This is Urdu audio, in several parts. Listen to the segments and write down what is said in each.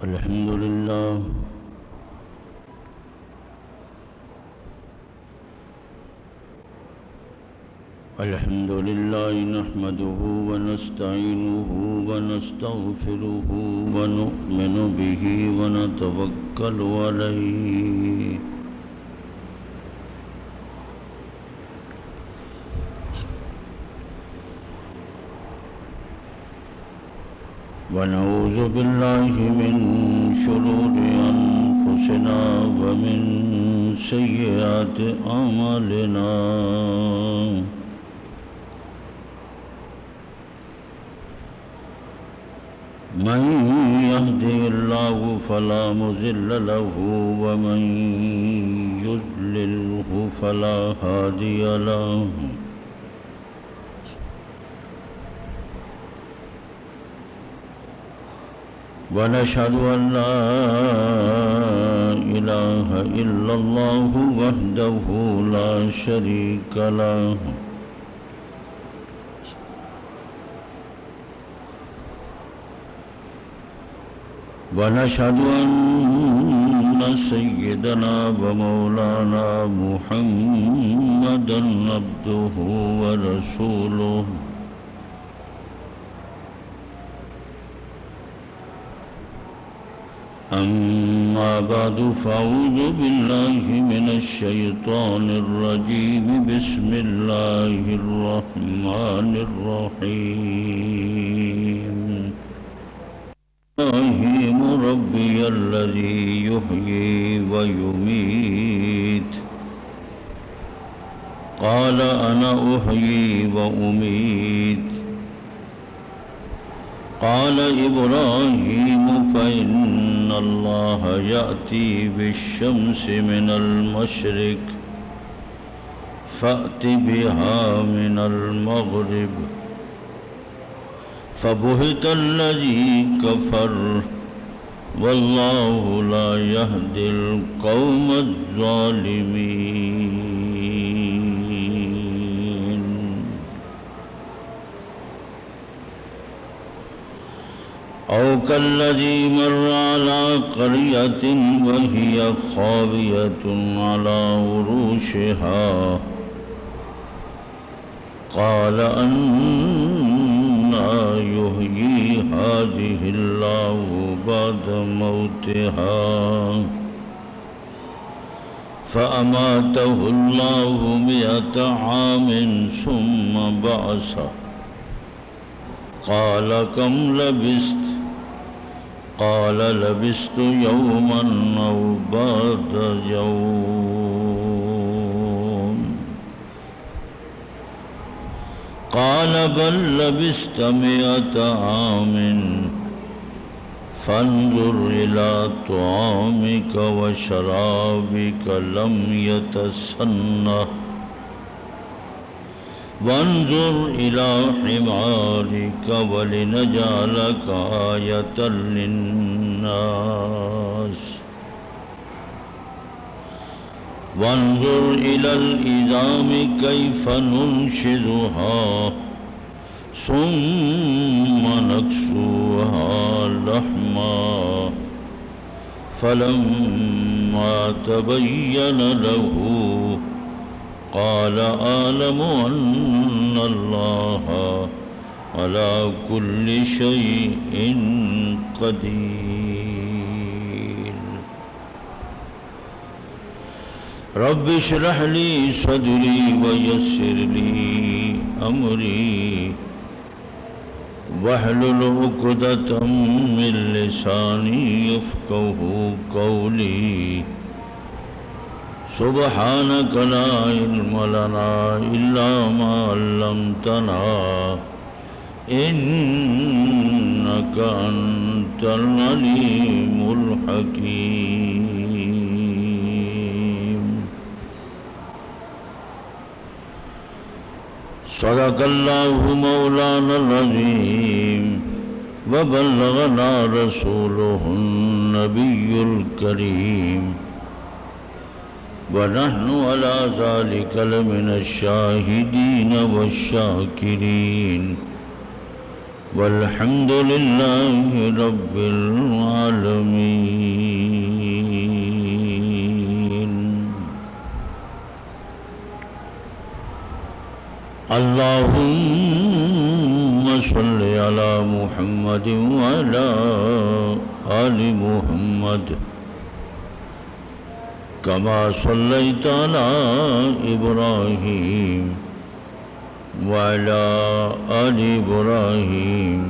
الحمد لله نحمده ونستعينه ونستغفره ونؤمن به ونتوكل عليه ونعوذ بالله من شرور أنفسنا ومن سيئات أعمالنا من يهده الله فلا مضل له ومن يضلله فلا هادي له ونشهد أن لا إله إلا الله وحده لا شريك له ونشهد أن سيدنا ومولانا محمدا عبده ورسوله أما بعد فأعوذ بالله من الشيطان الرجيم بسم الله الرحمن الرحيم إبراهيم ربي الذي يحيي ويميت قال أنا أحيي وأميت قال إبراهيم فإن الله يأتي بالشمس من المشرق فأت بها من المغرب فبهت الذي كفر والله لا يهدي القوم الظالمين أو كالذي مر على قرية وهي خاوية على عروشها قال أنى يحيي هذه الله بعد موتها فأماته الله 100 عام ثم بعثه قال كم لبثت قال لبثت يوما أو بعض يوم قال بل لبثت 100 عام فانظر إلى طعامك وشرابك لم يتسنه وانظر إلى حمارك ولنجعلك آية للناس وانظر إلى العظام كيف ننشزها ثم نكسوها لحما فلما تبين له قال أعلم أن الله على كل شيء قدير رب اشرح لي صدري ويسر لي أمري واحلل عقدة من لساني يفقهوا قولي سبحانك لا علم لنا إلا ما علمتنا إنك أنت العليم الحكيم صدق الله مولانا العظيم وبلغنا رسوله النبي الكريم ونحن على ذلك لمن الشاهدين والشاكرين والحمد لله رب العالمين. اللهم صل على محمد وعلى آل محمد كما صليت على إبراهيم وعلى آل إبراهيم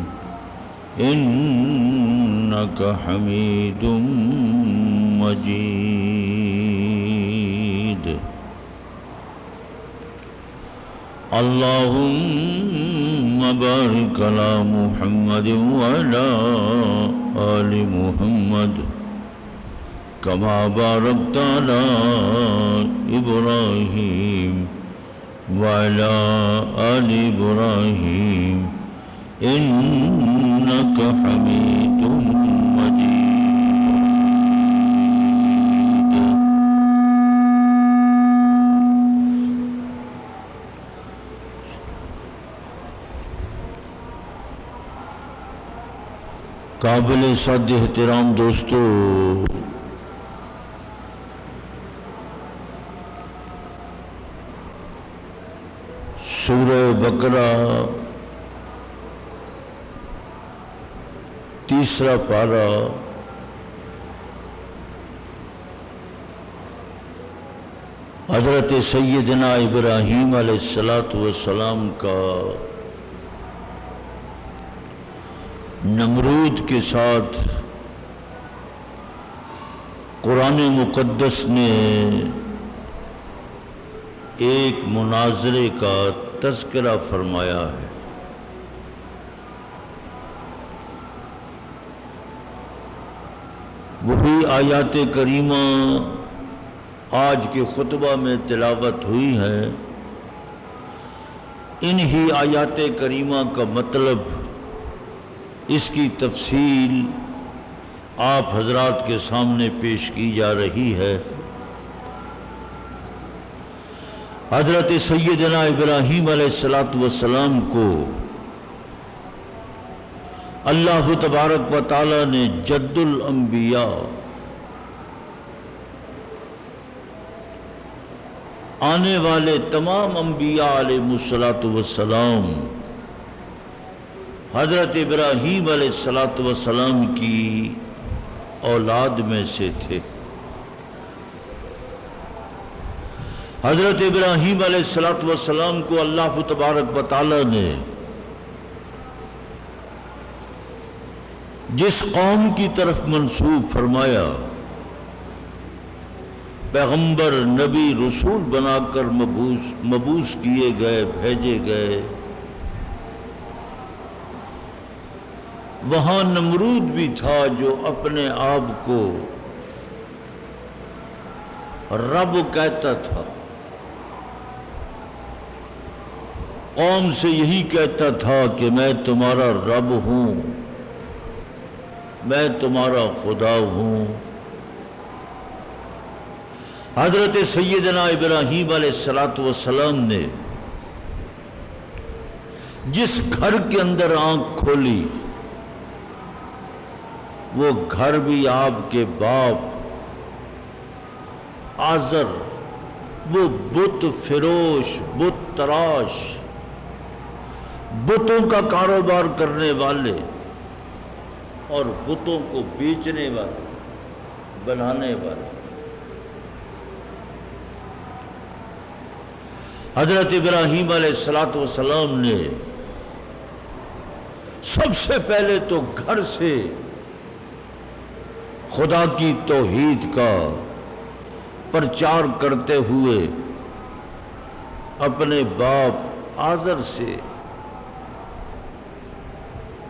إنك حميد مجيد. اللهم بارك على محمد وعلى آل محمد كما باركت على إبراهيم وعلى آل إبراهيم إنك حميد مجيد. قابل صد احترام دوستو، سورہ بقرہ تیسرا پارہ حضرت سیدنا ابراہیم علیہ السلام کا نمرود کے ساتھ قرآن مقدس نے ایک مناظرے کا تذکرہ فرمایا ہے. وہی آیات کریمہ آج کے خطبہ میں تلاوت ہوئی ہے. انہی آیات کریمہ کا مطلب، اس کی تفصیل آپ حضرات کے سامنے پیش کی جا رہی ہے. حضرت سیدنا ابراہیم علیہ السلام کو اللہ تبارک و تعالی نے جد الانبیاء، آنے والے تمام انبیاء علیہ السلام حضرت ابراہیم علیہ السلام کی اولاد میں سے تھے. حضرت ابراہیم علیہ السلام کو اللہ تبارک و تعالی نے جس قوم کی طرف منسوب فرمایا، پیغمبر نبی رسول بنا کر مبعوث کیے گئے، بھیجے گئے، وہاں نمرود بھی تھا جو اپنے آپ کو رب کہتا تھا. قوم سے یہی کہتا تھا کہ میں تمہارا رب ہوں، میں تمہارا خدا ہوں. حضرت سیدنا ابراہیم علیہ السلام نے جس گھر کے اندر آنکھ کھولی، وہ گھر بھی آپ کے باپ آزر، وہ بت فروش، بت تراش، بتوں کا کاروبار کرنے والے اور بتوں کو بیچنے والے، بنانے والے. حضرت ابراہیم علیہ السلام نے سب سے پہلے تو گھر سے خدا کی توحید کا پرچار کرتے ہوئے اپنے باپ آزر سے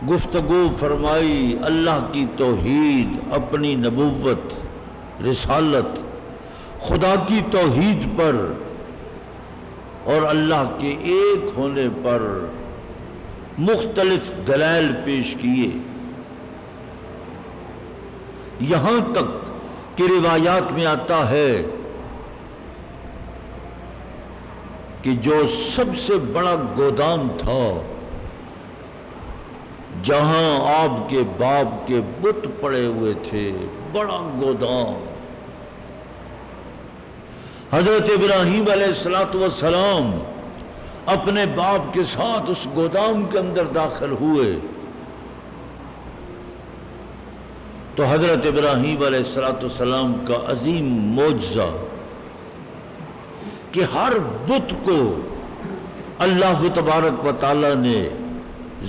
گفتگو فرمائی. اللہ کی توحید، اپنی نبوت، رسالت، خدا کی توحید پر اور اللہ کے ایک ہونے پر مختلف دلائل پیش کیے. یہاں تک کہ روایات میں آتا ہے کہ جو سب سے بڑا گودام تھا جہاں آپ کے باپ کے بت پڑے ہوئے تھے، بڑا گودام، حضرت ابراہیم علیہ السلام اپنے باپ کے ساتھ اس گودام کے اندر داخل ہوئے تو حضرت ابراہیم علیہ السلام کا عظیم معجزہ کہ ہر بت کو اللہ تبارک و تعالی نے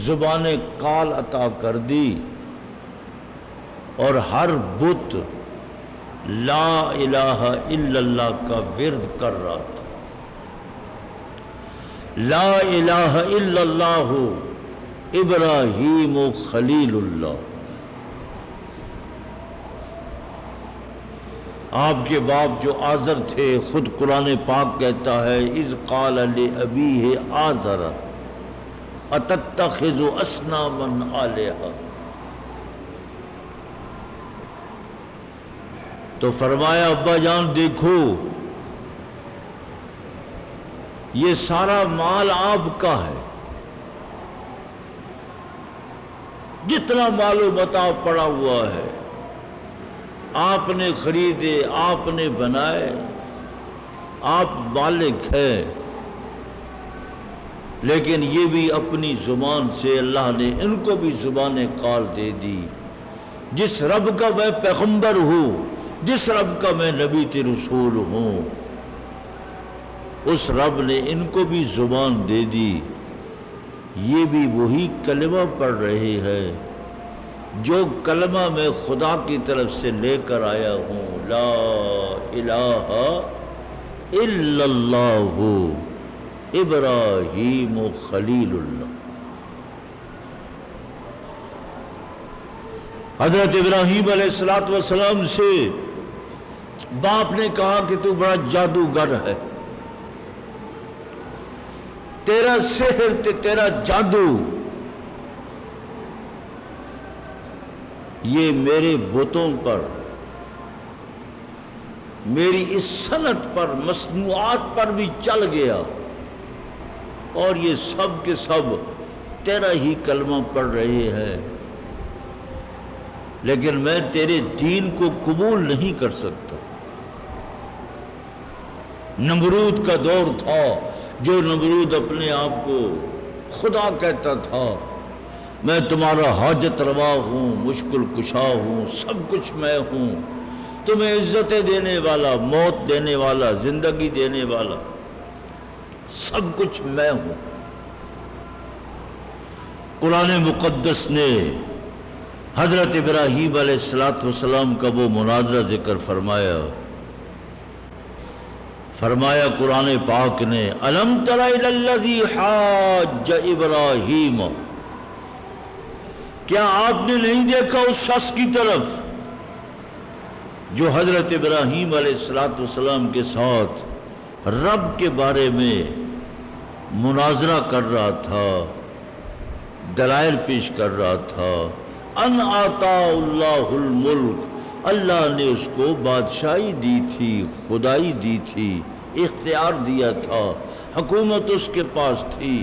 زبان قال عطا کر دی اور ہر بت لا الہ الا اللہ کا ورد کر رہا تھا۔ لا الہ الا اللہ ابراہیم خلیل اللہ۔ آپ کے باپ جو آزر تھے، خود قرآن پاک کہتا ہے اذ قال لأبیہ آزر اتتخذ اصناما آلہہ، تو فرمایا ابا جان دیکھو یہ سارا مال آپ کا ہے، جتنا مال و متاع پڑا ہوا ہے آپ نے خریدے، آپ نے بنائے، آپ مالک ہیں، لیکن یہ بھی اپنی زبان سے اللہ نے ان کو بھی زبان قال دے دی۔ جس رب کا میں پیغمبر ہوں، جس رب کا میں نبی تے رسول ہوں، اس رب نے ان کو بھی زبان دے دی، یہ بھی وہی کلمہ پڑھ رہے ہیں جو کلمہ میں خدا کی طرف سے لے کر آیا ہوں، لا الہ الا اللہ ابراہیم خلیل اللہ۔ حضرت ابراہیم علیہ السلام سے باپ نے کہا کہ تو بڑا جادوگر ہے، تیرا سحر تیرا جادو یہ میرے بتوں پر، میری اس صنعت پر، مصنوعات پر بھی چل گیا، اور یہ سب کے سب تیرا ہی کلمہ پڑھ رہے ہیں، لیکن میں تیرے دین کو قبول نہیں کر سکتا۔ نمرود کا دور تھا، جو نمرود اپنے آپ کو خدا کہتا تھا، میں تمہارا حاجت روا ہوں، مشکل کشا ہوں، سب کچھ میں ہوں، تمہیں عزتیں دینے والا، موت دینے والا، زندگی دینے والا، سب کچھ میں ہوں۔ قرآن مقدس نے حضرت ابراہیم علیہ السلام کا وہ مناظرہ ذکر فرمایا قرآن پاک نے الم تر الی الذی حاج ابراہیم، کیا آپ نے نہیں دیکھا اس شخص کی طرف جو حضرت ابراہیم علیہ السلام کے ساتھ رب کے بارے میں مناظرہ کر رہا تھا، دلائل پیش کر رہا تھا، ان آتا اللہ الملک، اللہ نے اس کو بادشاہی دی تھی، خدائی دی تھی، اختیار دیا تھا، حکومت اس کے پاس تھی،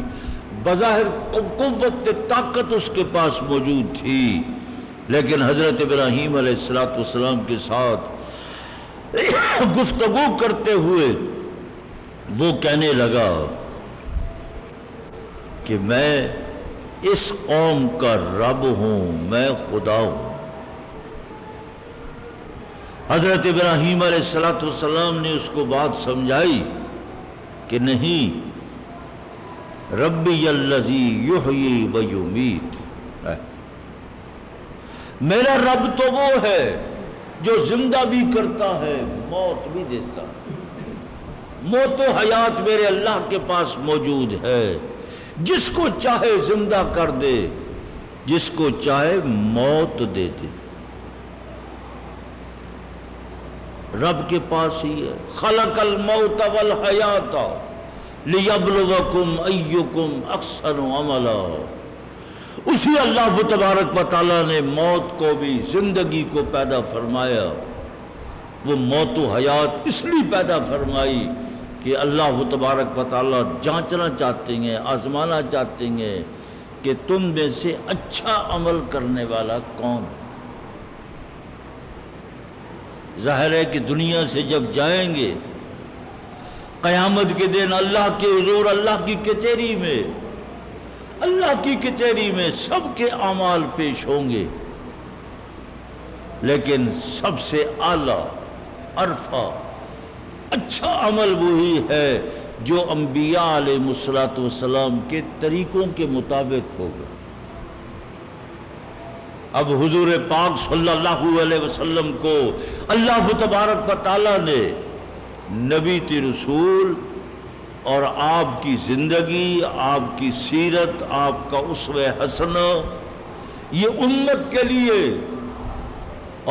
بظاہر قوت طاقت اس کے پاس موجود تھی، لیکن حضرت ابراہیم علیہ السلام کے ساتھ گفتگو کرتے ہوئے وہ کہنے لگا کہ میں اس قوم کا رب ہوں، میں خدا ہوں۔ حضرت ابراہیم علیہ السلام نے اس کو بات سمجھائی کہ نہیں، ربی الذی یحیی و یمیت، میرا رب تو وہ ہے جو زندہ بھی کرتا ہے، موت بھی دیتا ہے، موت و حیات میرے اللہ کے پاس موجود ہے، جس کو چاہے زندہ کر دے، جس کو چاہے موت دے دے، رب کے پاس ہی ہے۔ خلق الموت والحیات لیبلوکم ایکم احسن عملا، اسی اللہ تبارک و تعالیٰ نے موت کو بھی، زندگی کو پیدا فرمایا۔ وہ موت و حیات اس لیے پیدا فرمائی کہ اللہ تبارک و تعالیٰ جانچنا چاہتے ہیں، آزمانا چاہتے ہیں کہ تم میں سے اچھا عمل کرنے والا کون ہے؟ ظاہر ہے کہ دنیا سے جب جائیں گے قیامت کے دن اللہ کے حضور، اللہ کی کچہری میں سب کے اعمال پیش ہوں گے، لیکن سب سے اعلیٰ عرفہ اچھا عمل وہی ہے جو انبیاء علیہ السلام کے طریقوں کے مطابق ہوگا۔ اب حضور پاک صلی اللہ علیہ وسلم کو اللہ تبارک و تعالیٰ نے نبی تی رسول اور آپ کی زندگی، آپ کی سیرت، آپ کا اسوہ حسنہ یہ امت کے لیے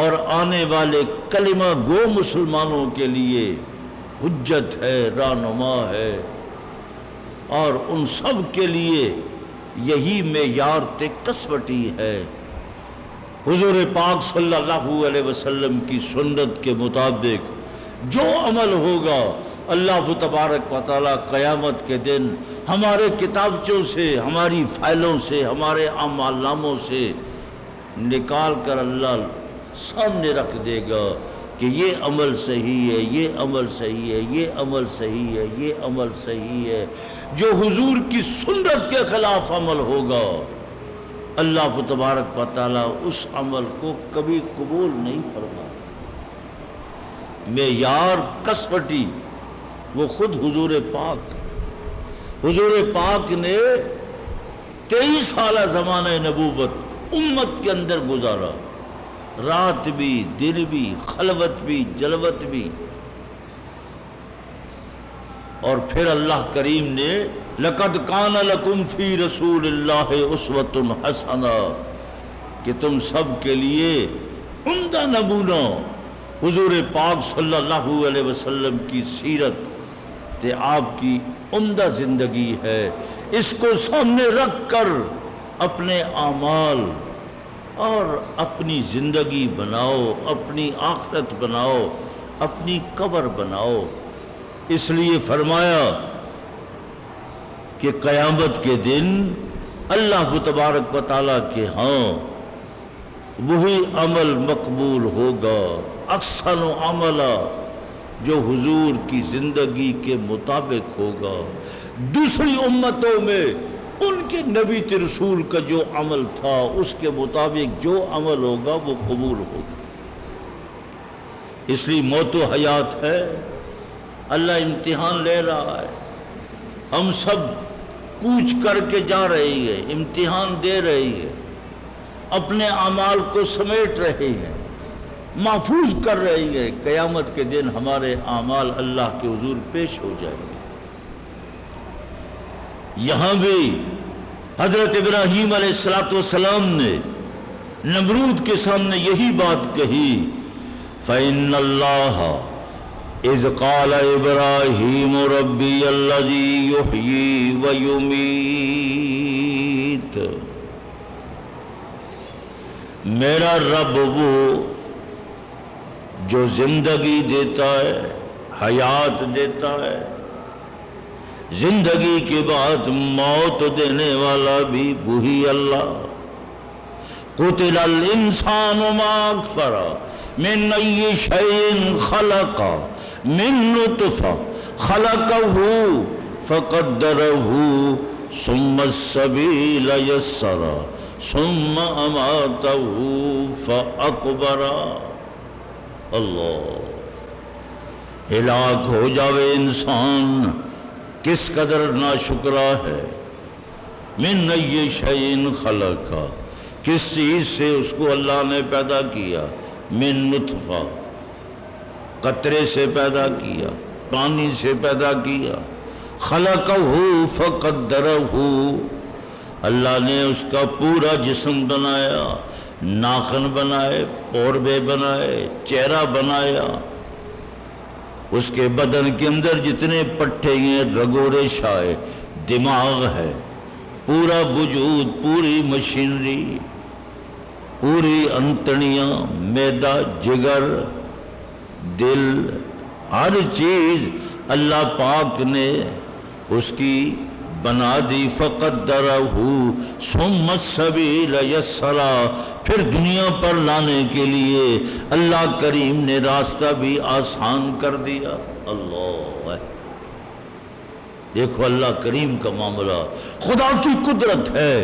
اور آنے والے کلمہ گو مسلمانوں کے لیے حجت ہے، رہنما ہے، اور ان سب کے لیے یہی معیار کسوٹی ہے۔ حضور پاک صلی اللہ علیہ وسلم کی سنت کے مطابق جو عمل ہوگا اللہ تبارک و تعالیٰ قیامت کے دن ہمارے کتابچوں سے، ہماری فائلوں سے، ہمارے اعمال ناموں سے نکال کر اللہ سامنے رکھ دے گا کہ یہ عمل صحیح ہے، یہ عمل صحیح ہے، یہ عمل صحیح ہے، یہ عمل صحیح ہے۔ جو حضور کی سنت کے خلاف عمل ہوگا اللہ تبارک و تعالیٰ اس عمل کو کبھی قبول نہیں فرمائے۔ معیار کسوٹی وہ خود حضور پاک ہے۔ حضور پاک نے 23 سالہ زمانہ نبوت امت کے اندر گزارا، رات بھی، دن بھی، خلوت بھی، جلوت بھی، اور پھر اللہ کریم نے لَقَدْ كَانَ لَكُمْ فِي رَسُولِ اللَّهِ أُسْوَةٌ حَسَنَةٌ کہ تم سب کے لیے عمدہ نمونہ حضور پاک صلی اللہ علیہ وسلم کی سیرت تے آپ کی عمدہ زندگی ہے۔ اس کو سامنے رکھ کر اپنے اعمال اور اپنی زندگی بناؤ، اپنی آخرت بناؤ، اپنی قبر بناؤ۔ اس لیے فرمایا کہ قیامت کے دن اللہ تبارک و تعالیٰ کے ہاں وہی عمل مقبول ہوگا، احسن عملا، جو حضور کی زندگی کے مطابق ہوگا۔ دوسری امتوں میں ان کے نبی تے رسول کا جو عمل تھا اس کے مطابق جو عمل ہوگا وہ قبول ہوگا۔ اس لیے موت و حیات ہے، اللہ امتحان لے رہا ہے، ہم سب کوچ کر کے جا رہے ہیں، امتحان دے رہے ہیں، اپنے اعمال کو سمیٹ رہے ہیں، محفوظ کر رہے ہیں۔ قیامت کے دن ہمارے اعمال اللہ کے حضور پیش ہو جائیں گے۔ یہاں بھی حضرت ابراہیم علیہ السلام نے نمرود کے سامنے یہی بات کہی، فَإِنَّ اللَّهَ اذ قال ابراہیم ربی الذی یحیی ویمیت، میرا رب وہ جو زندگی دیتا ہے، حیات دیتا ہے، زندگی کے بعد موت دینے والا بھی وہی اللہ۔ قتل الانسان ما اکفر من ای شیء خلق من نطفہ خلقہ فقدرہ ثم السبیل یسرہ ثم اماتہ فاقبرہ۔ اللہ، ہلاک ہو جاوے انسان، کس قدر ناشکرا ہے۔ من ای شیء خلقہ، کس چیز سے اس کو اللہ نے پیدا کیا؟ من نطفہ، قطرے سے پیدا کیا، پانی سے پیدا کیا۔ خلقہ فقدرہ، اللہ نے اس کا پورا جسم بنایا، ناخن بنائے، پوربے بنائے، چہرہ بنایا، اس کے بدن کے اندر جتنے پٹھے ہیں، رگو ریشہ ہے، دماغ ہے، پورا وجود، پوری مشینری، پوری انتڑیاں، معدہ، جگر، دل، ہر چیز اللہ پاک نے اس کی بنا دی فقدرہ ثم السبیل یسرا، پھر دنیا پر لانے کے لیے اللہ کریم نے راستہ بھی آسان کر دیا۔ اللہ، دیکھو اللہ کریم کا معاملہ، خدا کی قدرت ہے،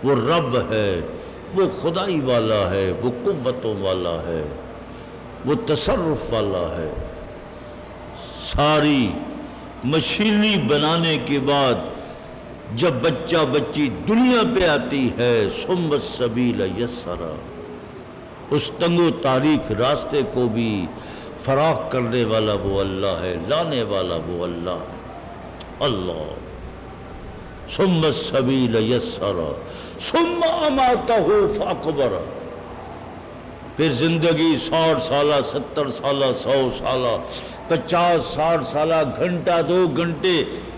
وہ رب ہے، وہ خدائی والا ہے، وہ قوتوں والا ہے، وہ تصرف والا ہے۔ ساری مشینری بنانے کے بعد جب بچہ بچی دنیا پہ آتی ہے، ثم السبیل یسرا، اس تنگ و تاریک راستے کو بھی فراخ کرنے والا وہ اللہ ہے، لانے والا وہ اللہ ہے۔ اللہ، ثم السبیل یسرا ثم اماتہ فاقبرہ، پھر زندگی 60 سالہ، 70 سالہ، 100 سالہ، 50 60 سالہ، گھنٹہ 2 گھنٹے،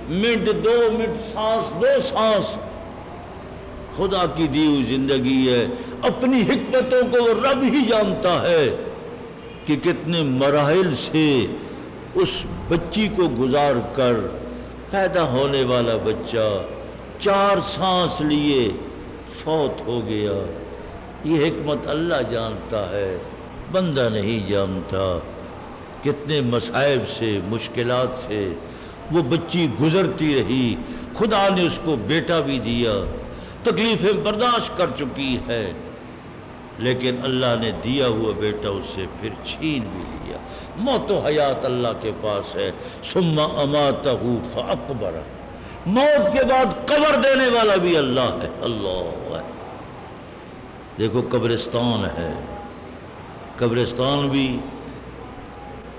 منٹ 2 منٹ، سانس 2 سانس، خدا کی دی ہوئی زندگی ہے۔ اپنی حکمتوں کو رب ہی جانتا ہے کہ کتنے مراحل سے اس بچی کو گزار کر پیدا ہونے والا بچہ 4 سانس لیے فوت ہو گیا۔ یہ حکمت اللہ جانتا ہے، بندہ نہیں جانتا۔ کتنے مصائب سے، مشکلات سے وہ بچی گزرتی رہی، خدا نے اس کو بیٹا بھی دیا، تکلیفیں برداشت کر چکی ہے، لیکن اللہ نے دیا ہوا بیٹا اس سے پھر چھین بھی لیا۔ موت و حیات اللہ کے پاس ہے۔ ثم اماتہ فاقبرہ، موت کے بعد قبر دینے والا بھی اللہ ہے۔ اللہ، دیکھو قبرستان ہے، قبرستان بھی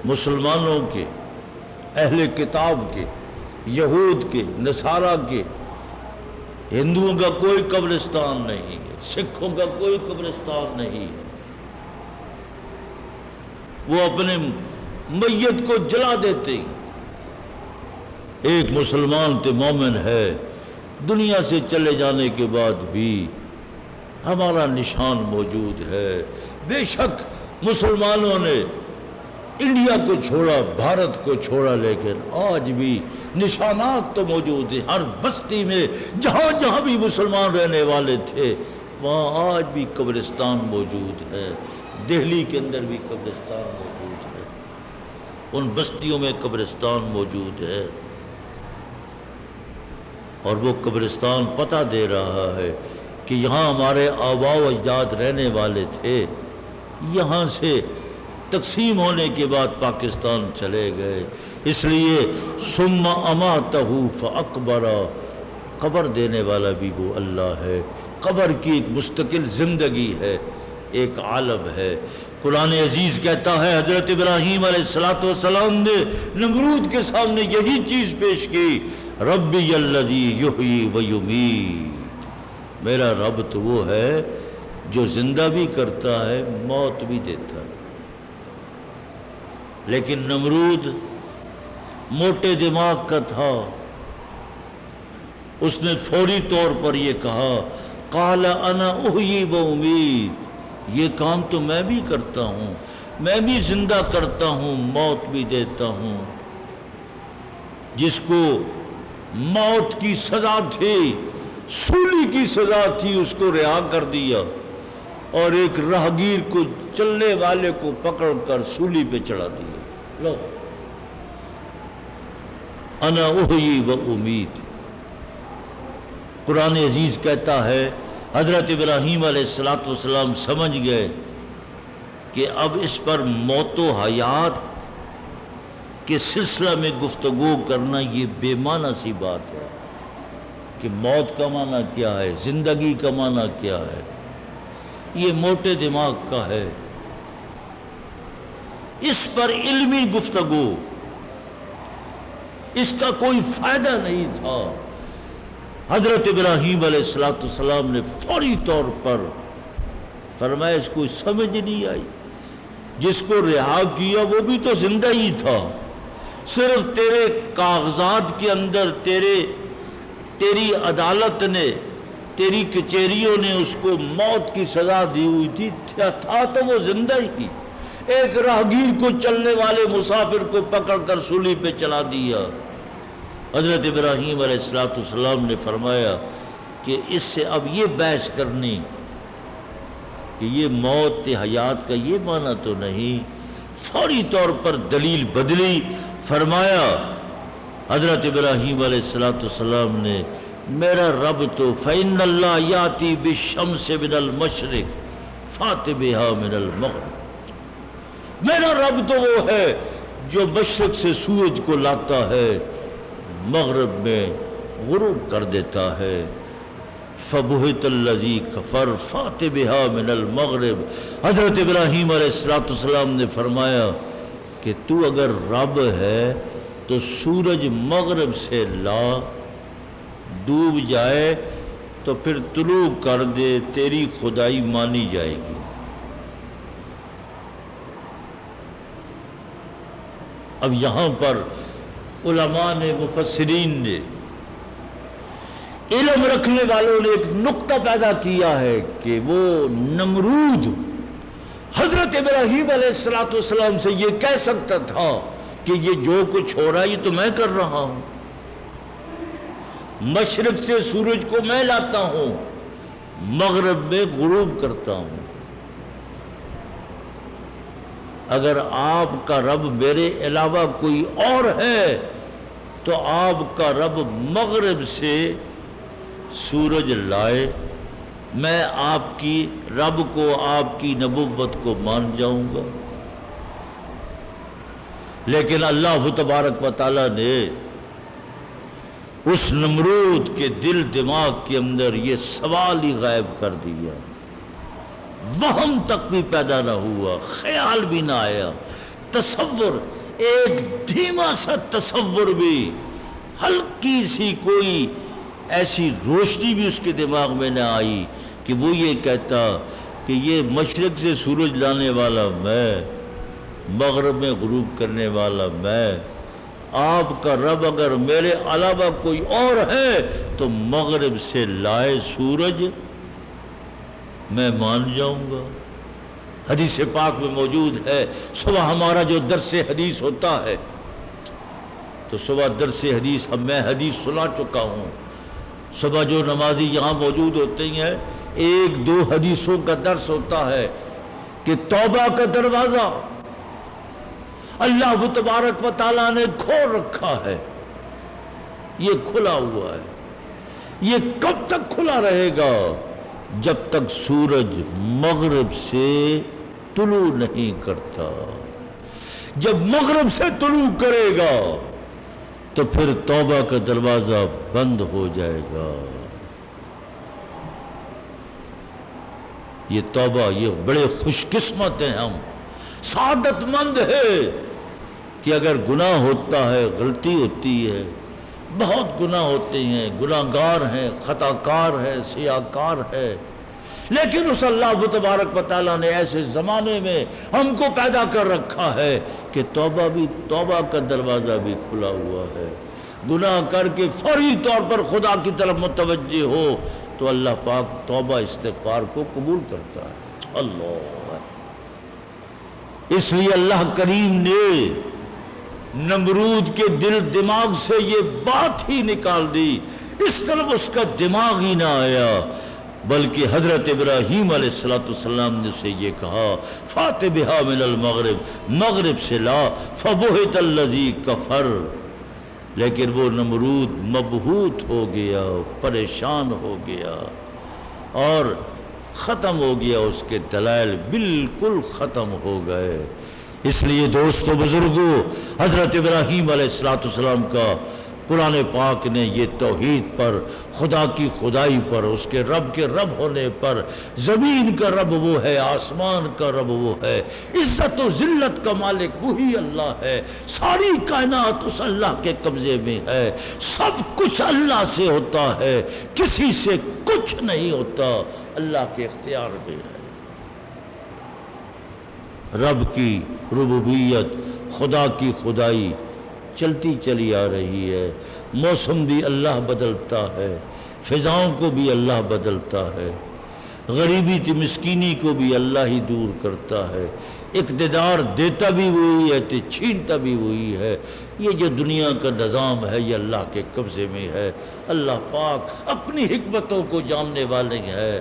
مسلمانوں کے، اہل کتاب کے، یہود کے، نصارہ کے، ہندوؤں کا کوئی قبرستان نہیں ہے، سکھوں کا کوئی قبرستان نہیں ہے۔ وہ اپنے میت کو جلا دیتے ہیں۔ ایک مسلمان تو مومن ہے، دنیا سے چلے جانے کے بعد بھی ہمارا نشان موجود ہے۔ بے شک مسلمانوں نے انڈیا کو چھوڑا، بھارت کو چھوڑا، لیکن آج بھی نشانات تو موجود ہیں۔ ہر بستی میں جہاں جہاں بھی مسلمان رہنے والے تھے وہاں آج بھی قبرستان موجود ہے۔ دہلی کے اندر بھی قبرستان موجود ہے، ان بستیوں میں قبرستان موجود ہے، اور وہ قبرستان پتہ دے رہا ہے کہ یہاں ہمارے آباء و اجداد رہنے والے تھے، یہاں سے تقسیم ہونے کے بعد پاکستان چلے گئے، اس لیے ثم اماتہ فاقبرہ، قبر دینے والا بھی وہ اللہ ہے۔ قبر کی ایک مستقل زندگی ہے، ایک عالم ہے۔ قرآن عزیز کہتا ہے حضرت ابراہیم علیہ السلام نے نمرود کے سامنے یہی چیز پیش کی، ربی الذی یحیی و یمیت، میرا رب تو وہ ہے جو زندہ بھی کرتا ہے، موت بھی دیتا ہے۔ لیکن نمرود موٹے دماغ کا تھا، اس نے فوری طور پر یہ کہا، قال انا احیی و امیت، یہ کام تو میں بھی کرتا ہوں، میں بھی زندہ کرتا ہوں، موت بھی دیتا ہوں۔ جس کو موت کی سزا تھی، سولی کی سزا تھی، اس کو رہا کر دیا، اور ایک راہگیر کو، چلنے والے کو پکڑ کر سولی پہ چڑھا دیا۔ لو، انا احیی و امیت۔ قرآن عزیز کہتا ہے حضرت ابراہیم علیہ السلام سمجھ گئے کہ اب اس پر موت و حیات کے سلسلہ میں گفتگو کرنا یہ بے معنی سی بات ہے، کہ موت کا معنی کیا ہے، زندگی کا معنی کیا ہے، یہ موٹے دماغ کا ہے۔ اس پر علمی گفتگو، اس کا کوئی فائدہ نہیں تھا۔ حضرت ابراہیم علیہ السلام نے فوری طور پر فرمایا اس کو سمجھ نہیں آئی، جس کو رہا کیا وہ بھی تو زندہ ہی تھا، صرف تیرے کاغذات کے اندر تیری عدالت نے، تیری کچہریوں نے اس کو موت کی سزا دی ہوئی تھی، تھا تو وہ زندہ ہی۔ ایک راہگیر کو، چلنے والے مسافر کو پکڑ کر سولی پہ چلا دیا۔ حضرت ابراہیم علیہ السلام نے فرمایا کہ اس سے اب یہ بحث کرنی کہ یہ موت حیات کا یہ معنی تو نہیں، فوری طور پر دلیل بدلی، فرمایا حضرت ابراہیم علیہ السلام نے میرا رب تو فَإِنَّ اللَّهَ يَأْتِي بِالشَّمْسِ مِنَ الْمَشْرِقِ فَأْتِ بِهَا مِنَ الْمَغْرِبِ، میرا رب تو وہ ہے جو مشرق سے سورج کو لاتا ہے، مغرب میں غروب کر دیتا ہے۔ فَبُهِتَ الَّذِي كَفَرَ فَأْتِ بِهَا مِنَ الْمَغْرِبِ، حضرت ابراہیم علیہ السلام نے فرمایا کہ تو اگر رب ہے تو سورج مغرب سے لا، ڈوب جائے تو پھر طلوع کر دے، تیری خدائی مانی جائے گی۔ اب یہاں پر علماء نے، مفسرین نے، علم رکھنے والوں نے ایک نقطہ پیدا کیا ہے کہ وہ نمرود حضرت ابراہیم علیہ السلام سے یہ کہہ سکتا تھا کہ یہ جو کچھ ہو رہا ہے یہ تو میں کر رہا ہوں، مشرق سے سورج کو میں لاتا ہوں، مغرب میں غروب کرتا ہوں۔ اگر آپ کا رب میرے علاوہ کوئی اور ہے تو آپ کا رب مغرب سے سورج لائے، میں آپ کی رب کو، آپ کی نبوت کو مان جاؤں گا۔ لیکن اللہ تبارک و تعالیٰ نے اس نمرود کے دل دماغ کے اندر یہ سوال ہی غائب کر دیا، وہم تک بھی پیدا نہ ہوا، خیال بھی نہ آیا، تصور، ایک دھیما سا تصور بھی، ہلکی سی کوئی ایسی روشنی بھی اس کے دماغ میں نہ آئی کہ وہ یہ کہتا کہ یہ مشرق سے سورج لانے والا میں، مغرب میں غروب کرنے والا میں، آپ کا رب اگر میرے علاوہ کوئی اور ہے تو مغرب سے لائے سورج میں مان جاؤں گا۔ حدیث پاک میں موجود ہے، صبح ہمارا جو درس حدیث ہوتا ہے تو صبح درس حدیث میں حدیث سنا چکا ہوں، صبح جو نمازی یہاں موجود ہوتے ہیں ایک دو حدیثوں کا درس ہوتا ہے کہ توبہ کا دروازہ اللہ تبارک و تعالیٰ نے کھول رکھا ہے، یہ کھلا ہوا ہے، یہ کب تک کھلا رہے گا؟ جب تک سورج مغرب سے طلوع نہیں کرتا۔ جب مغرب سے طلوع کرے گا تو پھر توبہ کا دروازہ بند ہو جائے گا۔ یہ توبہ، یہ بڑے خوش قسمت ہیں ہم، سعادت مند ہے کہ اگر گناہ ہوتا ہے، غلطی ہوتی ہے، بہت گناہ ہوتے ہیں، گناہگار ہیں، خطا کار ہے، سیاہکار ہے، لیکن اس اللہ تبارک و تعالیٰ نے ایسے زمانے میں ہم کو پیدا کر رکھا ہے کہ توبہ کا دروازہ بھی کھلا ہوا ہے۔ گناہ کر کے فوری طور پر خدا کی طرف متوجہ ہو تو اللہ پاک توبہ استغفار کو قبول کرتا ہے۔ اللہ، اس لیے اللہ کریم نے نمرود کے دل دماغ سے یہ بات ہی نکال دی، اس طرف اس کا دماغ ہی نہ آیا، بلکہ حضرت ابراہیم علیہ السلام نے اسے یہ کہا فَأْتِ بِهَا مِنَ الْمَغْرِبِ، مغرب سے لا، فَبُهِتَ الَّذِي كَفَرَ، لیکن وہ نمرود مبہوت ہو گیا، پریشان ہو گیا اور ختم ہو گیا، اس کے دلائل بالکل ختم ہو گئے۔ اس لیے دوستو بزرگو، حضرت ابراہیم علیہ السلام کا قرآن پاک نے یہ توحید پر، خدا کی خدائی پر، اس کے رب ہونے پر، زمین کا رب وہ ہے، آسمان کا رب وہ ہے، عزت و ذلت کا مالک وہی اللہ ہے، ساری کائنات اس اللہ کے قبضے میں ہے، سب کچھ اللہ سے ہوتا ہے، کسی سے کچھ نہیں ہوتا، اللہ کے اختیار میں ہے۔ رب کی ربوبیت، خدا کی خدائی چلتی چلی آ رہی ہے، موسم بھی اللہ بدلتا ہے، فضاؤں کو بھی اللہ بدلتا ہے، غریبی مسکینی کو بھی اللہ ہی دور کرتا ہے، اقتدار دیتا بھی وہی ہے تو چھینتا بھی وہی ہے۔ یہ جو دنیا کا نظام ہے یہ اللہ کے قبضے میں ہے۔ اللہ پاک اپنی حکمتوں کو جاننے والے ہیں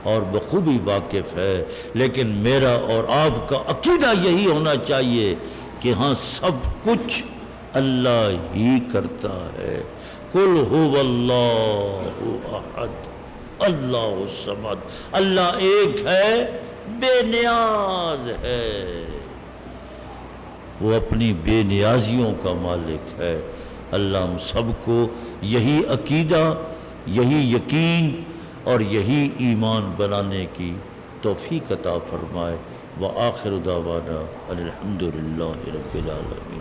اور بخوبی واقف ہے، لیکن میرا اور آپ کا عقیدہ یہی ہونا چاہیے کہ ہاں سب کچھ اللہ ہی کرتا ہے۔ قل هو اللہ احد اللہ الصمد، اللہ ایک ہے، بے نیاز ہے، وہ اپنی بے نیازیوں کا مالک ہے۔ اللہ ہم سب کو یہی عقیدہ، یہی یقین اور یہی ایمان بنانے کی توفیق عطا فرمائے۔ وآخر دعوانا الحمدللہ رب العالمین۔